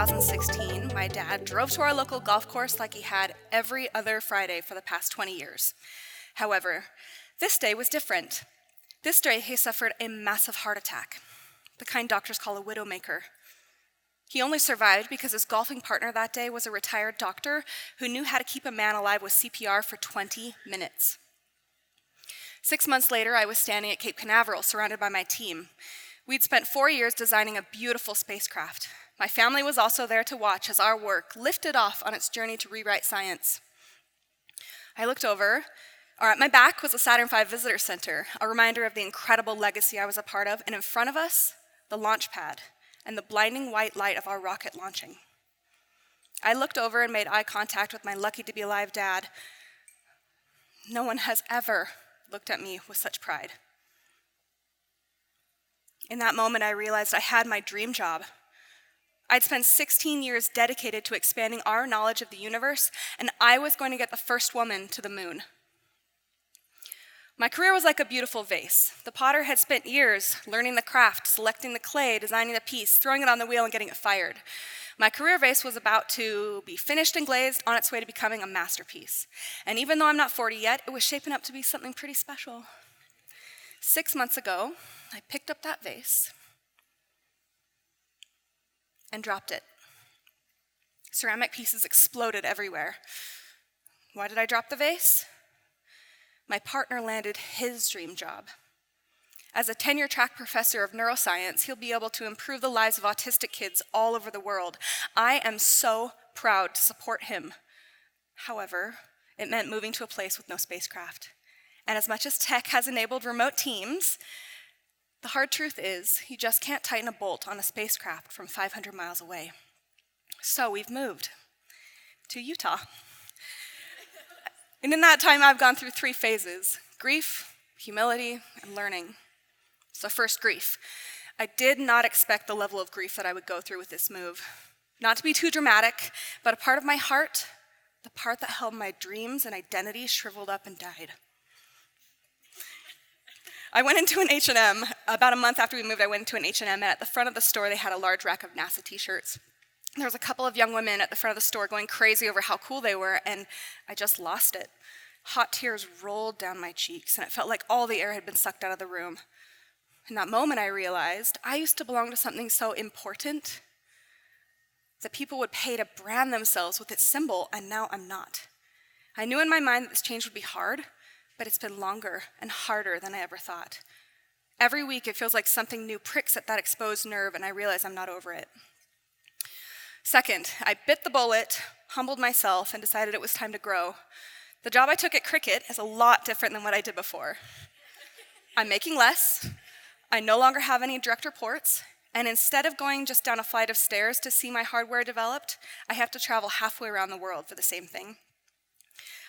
2016, my dad drove to our local golf course like he had every other Friday for the past 20 years. However, this day was different. This day, he suffered a massive heart attack, the kind doctors call a widowmaker. He only survived because his golfing partner that day was a retired doctor who knew how to keep a man alive with CPR for 20 minutes. 6 months later, I was standing at Cape Canaveral, surrounded by my team. We'd spent 4 years designing a beautiful spacecraft. My family was also there to watch as our work lifted off on its journey to rewrite science. I looked over. At my back was the Saturn V Visitor Center, a reminder of the incredible legacy I was a part of, and in front of us, the launch pad and the blinding white light of our rocket launching. I looked over and made eye contact with my lucky-to-be-alive dad. No one has ever looked at me with such pride. In that moment, I realized I had my dream job. I'd spent 16 years dedicated to expanding our knowledge of the universe, and I was going to get the first woman to the moon. My career was like a beautiful vase. The potter had spent years learning the craft, selecting the clay, designing the piece, throwing it on the wheel, and getting it fired. My career vase was about to be finished and glazed, on its way to becoming a masterpiece. And even though I'm not 40 yet, it was shaping up to be something pretty special. 6 months ago, I picked up that vase and dropped it. Ceramic pieces exploded everywhere. Why did I drop the vase? My partner landed his dream job. As a tenure-track professor of neuroscience, he'll be able to improve the lives of autistic kids all over the world. I am so proud to support him. However, it meant moving to a place with no spacecraft. And as much as tech has enabled remote teams, the hard truth is you just can't tighten a bolt on a spacecraft from 500 miles away. So we've moved to Utah. And in that time, I've gone through 3 phases: grief, humility, and learning. So first, grief. I did not expect the level of grief that I would go through with this move. Not to be too dramatic, but a part of my heart, the part that held my dreams and identity, shriveled up and died. I went into an H&M. About a month after we moved, I went into an H&M, and at the front of the store, they had a large rack of NASA t-shirts. There was a couple of young women at the front of the store going crazy over how cool they were, and I just lost it. Hot tears rolled down my cheeks, and it felt like all the air had been sucked out of the room. In that moment, I realized I used to belong to something so important that people would pay to brand themselves with its symbol, and now I'm not. I knew in my mind that this change would be hard, but it's been longer and harder than I ever thought. Every week, it feels like something new pricks at that exposed nerve, and I realize I'm not over it. Second, I bit the bullet, humbled myself, and decided it was time to grow. The job I took at Cricut is a lot different than what I did before. I'm making less, I no longer have any direct reports, and instead of going just down a flight of stairs to see my hardware developed, I have to travel halfway around the world for the same thing.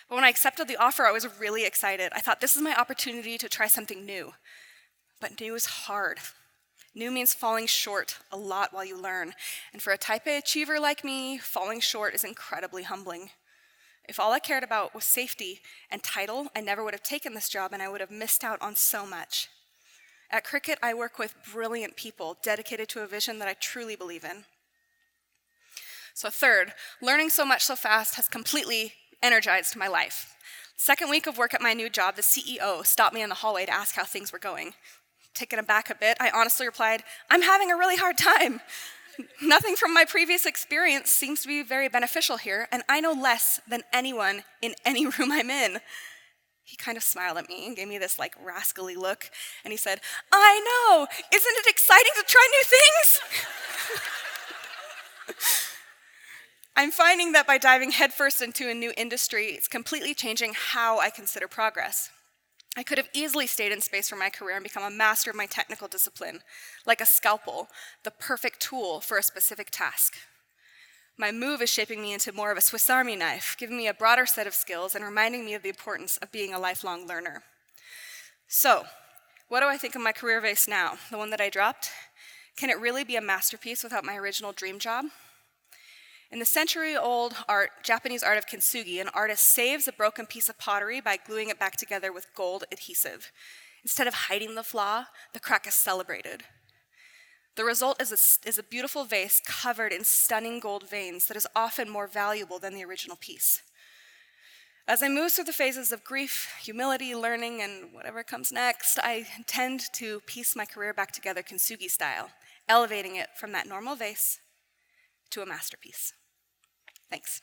But when I accepted the offer, I was really excited. I thought, this is my opportunity to try something new. But new is hard. New means falling short a lot while you learn. And for a type A achiever like me, falling short is incredibly humbling. If all I cared about was safety and title, I never would have taken this job, and I would have missed out on so much. At Cricut, I work with brilliant people dedicated to a vision that I truly believe in. So third, learning so much so fast has completely energized my life. Second week of work at my new job, the CEO stopped me in the hallway to ask how things were going. Taken aback a bit, I honestly replied, "I'm having a really hard time. Nothing from my previous experience seems to be very beneficial here, and I know less than anyone in any room I'm in." He kind of smiled at me and gave me this rascally look, and he said, "I know, isn't it exciting to try new things?" I'm finding that by diving headfirst into a new industry, it's completely changing how I consider progress. I could have easily stayed in space for my career and become a master of my technical discipline, like a scalpel, the perfect tool for a specific task. My move is shaping me into more of a Swiss Army knife, giving me a broader set of skills and reminding me of the importance of being a lifelong learner. So, what do I think of my career vase now, the one that I dropped? Can it really be a masterpiece without my original dream job? In the century-old Japanese art of kintsugi, an artist saves a broken piece of pottery by gluing it back together with gold adhesive. Instead of hiding the flaw, the crack is celebrated. The result is a beautiful vase covered in stunning gold veins that is often more valuable than the original piece. As I move through the phases of grief, humility, learning, and whatever comes next, I intend to piece my career back together kintsugi style, elevating it from that normal vase to a masterpiece. Thanks.